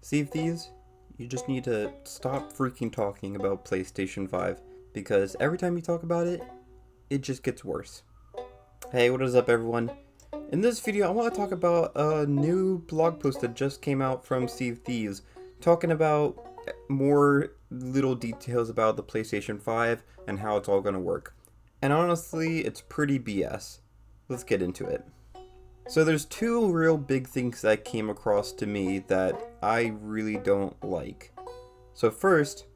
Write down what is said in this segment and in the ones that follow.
Sea of Thieves, you just need to stop freaking talking about PlayStation 5 because every time you talk about it, it just gets worse. Hey, what is up, everyone? In this video, I want to talk about a new blog post that just came out from Sea of Thieves, talking about more little details about the PlayStation 5 and how it's all going to work. And honestly, it's pretty BS. Let's get into it. So there's two real big things that came across to me that I really don't like. So first,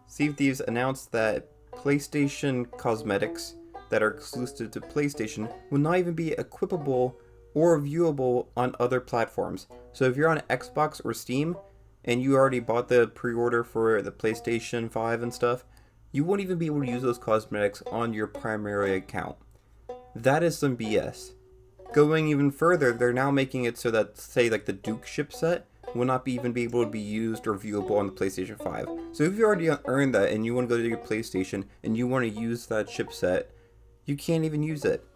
Sea of Thieves announced that PlayStation cosmetics that are exclusive to PlayStation will not even be equipable or viewable on other platforms. So if you're on Xbox or Steam and you already bought the pre-order for the PlayStation 5 and stuff, you won't even be able to use those cosmetics on your primary account. That is some BS. Going even further, they're now making it so that, say, like the Duke chipset will not even be able to be used or viewable on the PlayStation 5. So if you already earned that and you want to go to your PlayStation and you want to use that chipset, you can't even use it.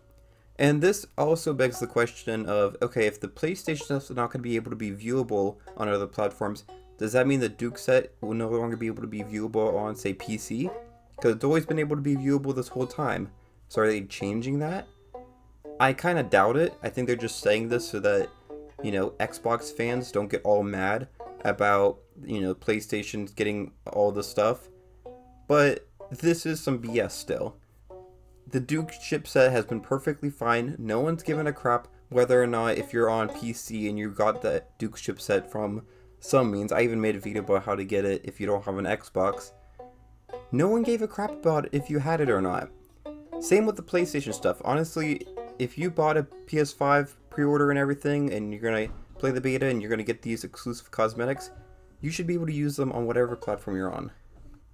And this also begs the question of, okay, if the PlayStation stuff is not going to be able to be viewable on other platforms, does that mean the Duke set will no longer be able to be viewable on, say, PC? Because it's always been able to be viewable this whole time. So are they changing that? I kind of doubt it. I think they're just saying this so that, Xbox fans don't get all mad about, PlayStation getting all the stuff. But this is some BS still. The Duke chipset has been perfectly fine. No one's given a crap whether or not if you're on PC and you got the Duke chipset from some means. I even made a video about how to get it if you don't have an Xbox. No one gave a crap about if you had it or not. Same with the PlayStation stuff. Honestly, if you bought a PS5 pre-order and everything and you're going to play the beta and you're going to get these exclusive cosmetics, you should be able to use them on whatever platform you're on.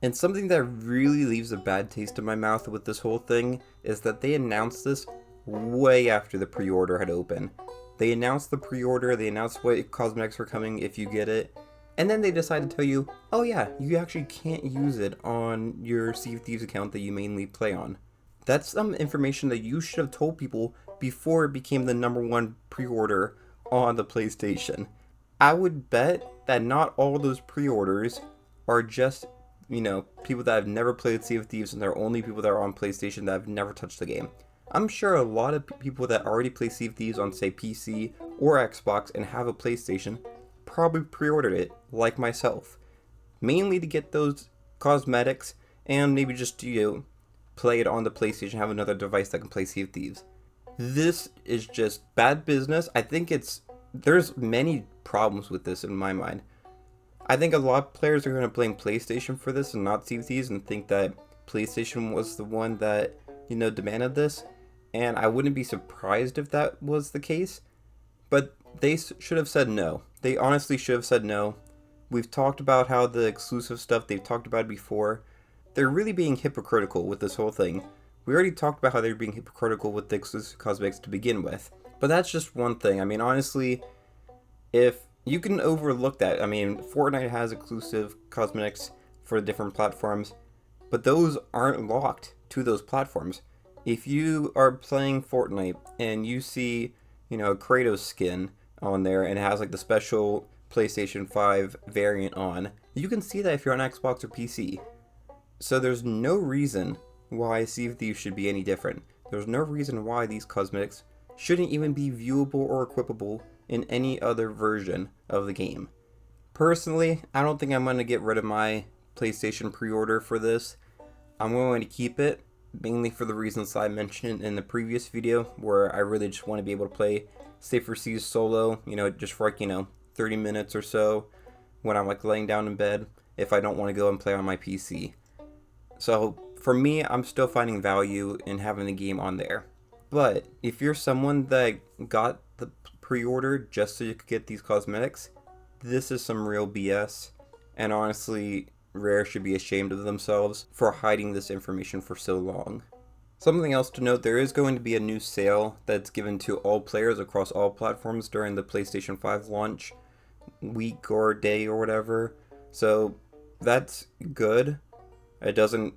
And something that really leaves a bad taste in my mouth with this whole thing is that they announced this way after the pre-order had opened. They announced the pre-order, they announced what cosmetics were coming if you get it, and then they decided to tell you, oh yeah, you actually can't use it on your Sea of Thieves account that you mainly play on. That's some information that you should have told people before it became the #1 pre-order on the PlayStation. I would bet that not all those pre-orders are just, people that have never played Sea of Thieves and they're only people that are on PlayStation that have never touched the game. I'm sure a lot of people that already play Sea of Thieves on, say, PC or Xbox and have a PlayStation probably pre-ordered it, like myself. Mainly to get those cosmetics and maybe just to, play it on the PlayStation, have another device that can play Sea of Thieves. This is just bad business. I think there's many problems with this in my mind. I think a lot of players are going to blame PlayStation for this and not Sea of Thieves and think that PlayStation was the one that, demanded this. And I wouldn't be surprised if that was the case. But they should have said no. They honestly should have said no. We've talked about how the exclusive stuff, they've talked about it before. They're really being hypocritical with this whole thing. We already talked about how they're being hypocritical with the exclusive cosmetics to begin with. But that's just one thing. I mean, honestly, if you can overlook that. I mean, Fortnite has exclusive cosmetics for different platforms, but those aren't locked to those platforms. If you are playing Fortnite and you see, a Kratos skin on there and it has like the special PlayStation 5 variant on, you can see that if you're on Xbox or PC. So there's no reason why Sea of Thieves should be any different. There's no reason why these cosmetics shouldn't even be viewable or equipable in any other version of the game. Personally, I don't think I'm going to get rid of my PlayStation pre-order for this. I'm going to keep it, mainly for the reasons I mentioned in the previous video, where I really just want to be able to play Safer Seas solo, just for 30 minutes or so when I'm laying down in bed if I don't want to go and play on my PC. So for me, I'm still finding value in having the game on there. But if you're someone that got the pre-order just so you could get these cosmetics, this is some real BS. And honestly, Rare should be ashamed of themselves for hiding this information for so long. Something else to note, there is going to be a new sale that's given to all players across all platforms during the PlayStation 5 launch week or day or whatever. So that's good. It doesn't,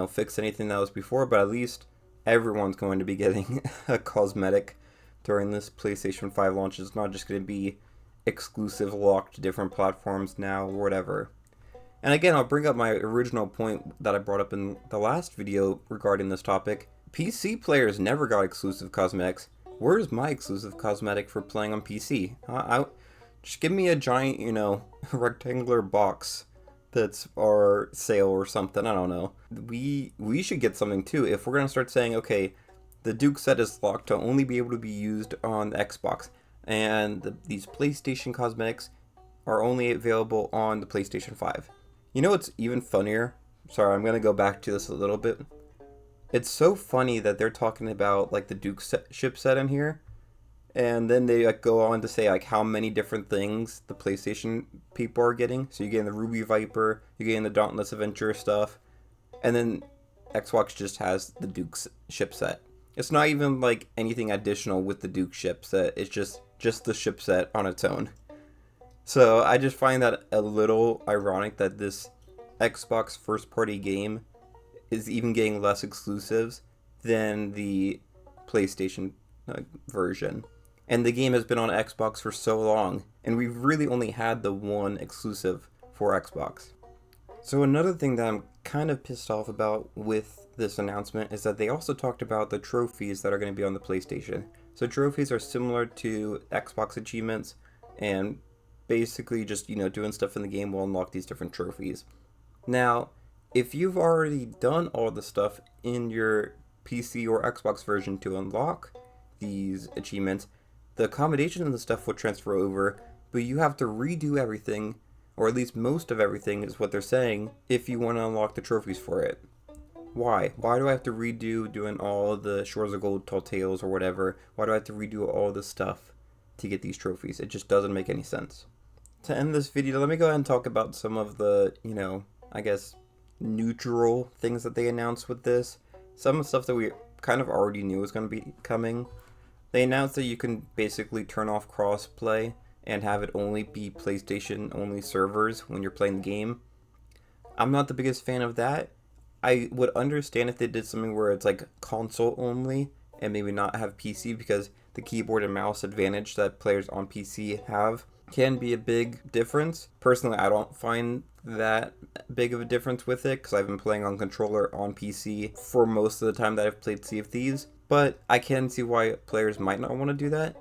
fix anything that was before, but at least everyone's going to be getting a cosmetic during this PlayStation 5 launch. It's not just going to be exclusive locked to different platforms now or whatever. And again, I'll bring up my original point that I brought up in the last video regarding this topic. PC players never got exclusive cosmetics. Where's my exclusive cosmetic for playing on PC? Just give me a giant, rectangular box that's our sale or something. I don't know. We should get something too if we're gonna start saying, okay, the Duke set is locked to only be able to be used on the Xbox, and these PlayStation cosmetics are only available on the PlayStation 5. You know what's even funnier? Sorry, I'm gonna go back to this a little bit. It's so funny that they're talking about like the Duke ship set in here, and then they go on to say like how many different things the PlayStation people are getting. So you're getting the Ruby Viper, you're getting the Dauntless Adventure stuff, and then Xbox just has the Duke's ship set. It's not even like anything additional with the Duke ship set. It's just the ship set on its own. So I just find that a little ironic that this Xbox first-party game is even getting less exclusives than the PlayStation version. And the game has been on Xbox for so long, and we've really only had the one exclusive for Xbox. So another thing that I'm kind of pissed off about with this announcement is that they also talked about the trophies that are going to be on the PlayStation. So trophies are similar to Xbox achievements, and basically just, doing stuff in the game will unlock these different trophies. Now, if you've already done all the stuff in your PC or Xbox version to unlock these achievements, the accommodations and the stuff will transfer over, but you have to redo everything, or at least most of everything is what they're saying, if you want to unlock the trophies for it. Why? Why do I have to redo doing all the Shores of Gold, Tall Tales, or whatever? Why do I have to redo all this stuff to get these trophies? It just doesn't make any sense. To end this video, let me go ahead and talk about some of the, I guess, neutral things that they announced with this. Some of the stuff that we kind of already knew was going to be coming. They announced that you can basically turn off crossplay and have it only be PlayStation only servers when you're playing the game. I'm not the biggest fan of that. I would understand if they did something where it's like console only and maybe not have PC, because the keyboard and mouse advantage that players on PC have can be a big difference. Personally, I don't find that big of a difference with it because I've been playing on controller on PC for most of the time that I've played Sea of Thieves, but I can see why players might not want to do that.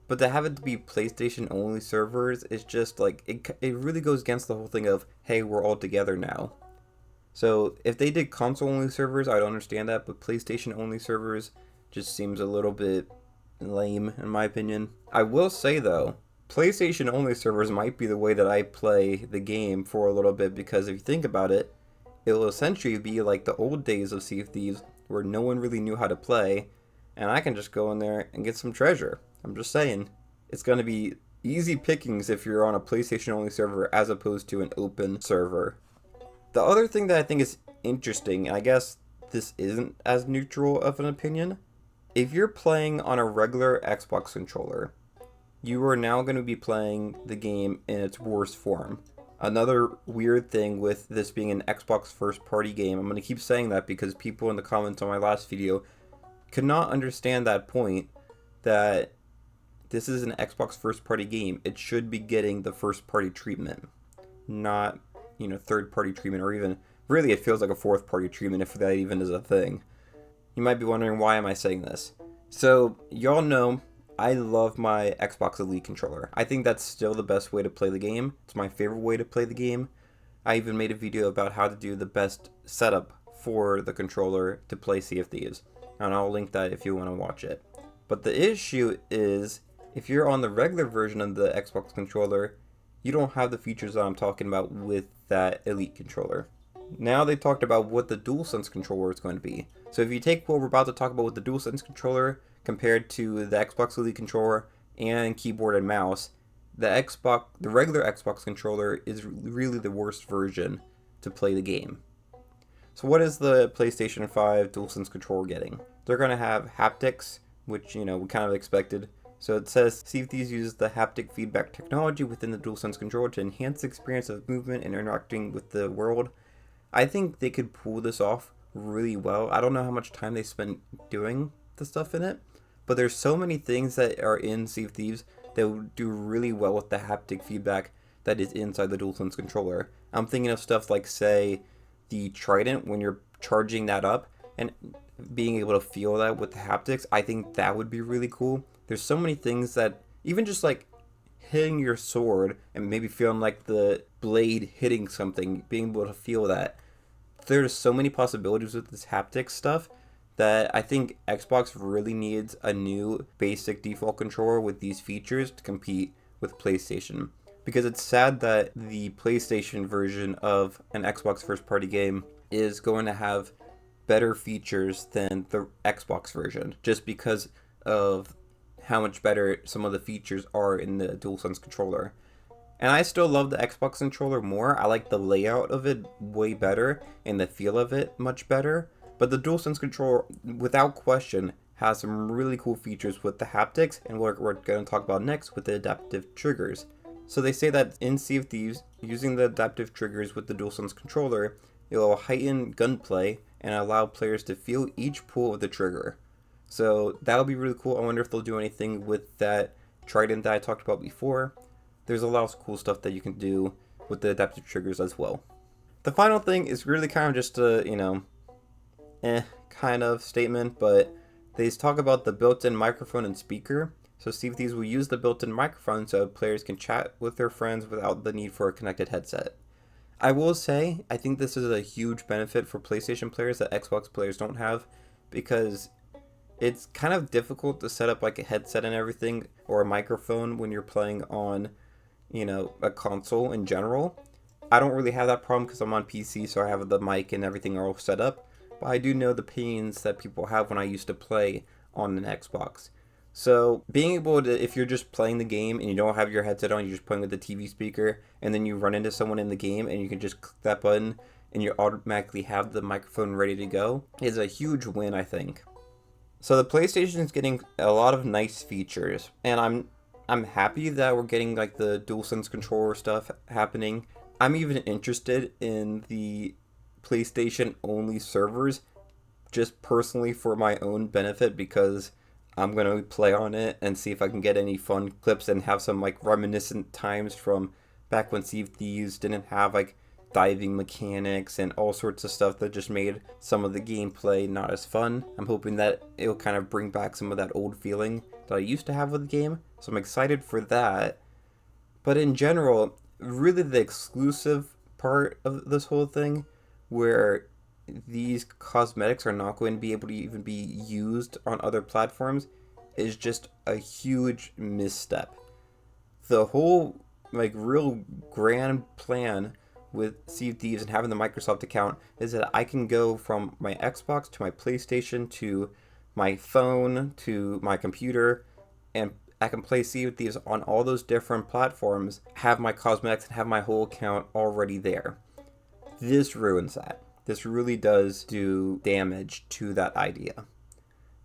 But to have it to be PlayStation only servers is just like, it really goes against the whole thing of, hey, we're all together now. So if they did console only servers, I'd understand that, but PlayStation only servers just seems a little bit lame in my opinion. I will say though, PlayStation only servers might be the way that I play the game for a little bit, because if you think about it, it'll essentially be like the old days of Sea of Thieves where no one really knew how to play, and I can just go in there and get some treasure. I'm just saying, it's going to be easy pickings if you're on a PlayStation only server as opposed to an open server. The other thing that I think is interesting, and I guess this isn't as neutral of an opinion, if you're playing on a regular Xbox controller, you are now going to be playing the game in its worst form. Another weird thing with this being an Xbox first party game, I'm going to keep saying that because people in the comments on my last video could not understand that point, that this is an Xbox first party game. It should be getting the first party treatment, not, third party treatment, or even, really it feels like a fourth party treatment if that even is a thing. You might be wondering, why am I saying this? So, y'all know I love my Xbox Elite controller. I think that's still the best way to play the game. It's my favorite way to play the game. I even made a video about how to do the best setup for the controller to play Sea of Thieves, and I'll link that if you want to watch it. But the issue is, if you're on the regular version of the Xbox controller, you don't have the features that I'm talking about with that Elite controller. Now they talked about what the Dualsense controller is going to be. So if you take what we're about to talk about with the Dualsense controller compared to the Xbox Elite controller and keyboard and mouse, the regular Xbox controller is really the worst version to play the game. So what is the PlayStation 5 Dualsense controller getting? They're going to have haptics, which, we kind of expected. So it says, Sea of Thieves uses the haptic feedback technology within the Dualsense controller to enhance the experience of movement and interacting with the world. I think they could pull this off really well. I don't know how much time they spent doing the stuff in it, but there's so many things that are in Sea of Thieves that would do really well with the haptic feedback that is inside the DualSense controller. I'm thinking of stuff like, say, the Trident, when you're charging that up and being able to feel that with the haptics. I think that would be really cool. There's so many things that, even just like hitting your sword and maybe feeling like the blade hitting something, being able to feel that. There's so many possibilities with this haptic stuff that I think Xbox really needs a new basic default controller with these features to compete with PlayStation. Because it's sad that the PlayStation version of an Xbox first party game is going to have better features than the Xbox version, just because of how much better some of the features are in the DualSense controller. And I still love the Xbox controller more. I like the layout of it way better and the feel of it much better. But the DualSense controller, without question, has some really cool features with the haptics, and what we're going to talk about next with the adaptive triggers. So they say that in Sea of Thieves, using the adaptive triggers with the DualSense controller, it will heighten gunplay and allow players to feel each pull of the trigger. So that'll be really cool. I wonder if they'll do anything with that Trident that I talked about before. There's a lot of cool stuff that you can do with the adaptive triggers as well. The final thing is really kind of just a, kind of statement, but they talk about the built-in microphone and speaker. So Sea of Thieves will use the built-in microphone so players can chat with their friends without the need for a connected headset. I will say, I think this is a huge benefit for PlayStation players that Xbox players don't have, because it's kind of difficult to set up like a headset and everything, or a microphone when you're playing on, a console in general. I don't really have that problem because I'm on PC, so I have the mic and everything all set up. But I do know the pains that people have when I used to play on an Xbox. So being able to, if you're just playing the game and you don't have your headset on, you're just playing with the TV speaker, and then you run into someone in the game and you can just click that button and you automatically have the microphone ready to go, is a huge win, I think. So the PlayStation is getting a lot of nice features, and I'm happy that we're getting like the DualSense controller stuff happening. I'm even interested in the PlayStation only servers, just personally for my own benefit, because I'm going to play on it and see if I can get any fun clips and have some like reminiscent times from back when Sea of Thieves didn't have like diving mechanics and all sorts of stuff that just made some of the gameplay not as fun. I'm hoping that it'll kind of bring back some of that old feeling that I used to have with the game. So I'm excited for that. But in general, really the exclusive part of this whole thing, where these cosmetics are not going to be able to even be used on other platforms, is just a huge misstep. The whole like real grand plan with Sea of Thieves and having the Microsoft account is that I can go from my Xbox to my PlayStation to my phone to my computer, and I can play Sea of Thieves on all those different platforms, have my cosmetics, and have my whole account already there. This ruins that. This really does do damage to that idea.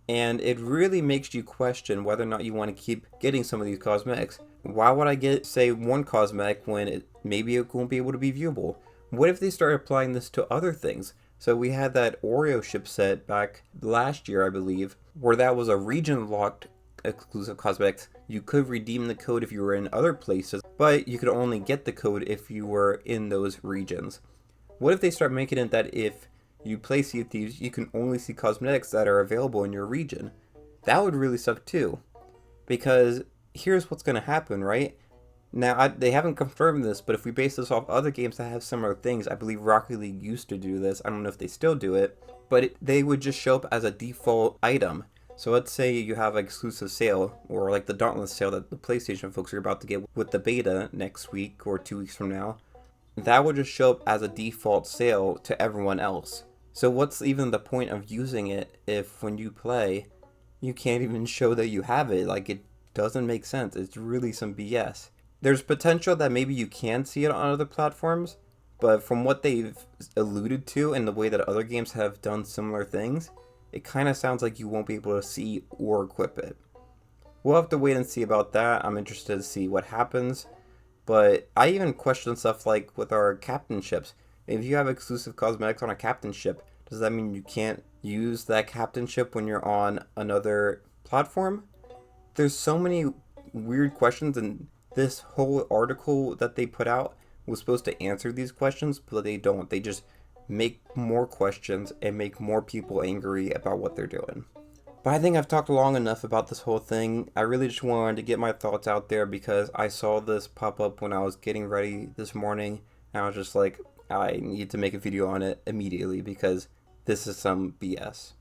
And it really makes you question whether or not you want to keep getting some of these cosmetics. Why would I get, say, one cosmetic when maybe it won't be able to be viewable? What if they start applying this to other things? So we had that Oreo ship set back last year, I believe, where that was a region-locked exclusive cosmetics. You could redeem the code if you were in other places, but you could only get the code if you were in those regions. What if they start making it that if you play Sea of Thieves, you can only see cosmetics that are available in your region? That would really suck too. Because here's what's going to happen, right? Now, they haven't confirmed this, but if we base this off other games that have similar things, I believe Rocket League used to do this. I don't know if they still do it, but they would just show up as a default item. So let's say you have an exclusive sale, or like the Dauntless sale that the PlayStation folks are about to get with the beta next week or 2 weeks from now. That would just show up as a default sale to everyone else. So what's even the point of using it if when you play, you can't even show that you have it? Like, it doesn't make sense. It's really some BS. There's potential that maybe you can see it on other platforms, but from what they've alluded to and the way that other games have done similar things, it kind of sounds like you won't be able to see or equip it. We'll have to wait and see about that. I'm interested to see what happens. But I even question stuff like with our captain ships. If you have exclusive cosmetics on a captain ship, does that mean you can't use that captain ship when you're on another platform? There's so many weird questions, and this whole article that they put out was supposed to answer these questions, but they don't. They just make more questions and make more people angry about what they're doing. But I think I've talked long enough about this whole thing. I really just wanted to get my thoughts out there because I saw this pop up when I was getting ready this morning, and I was just like, I need to make a video on it immediately because this is some BS.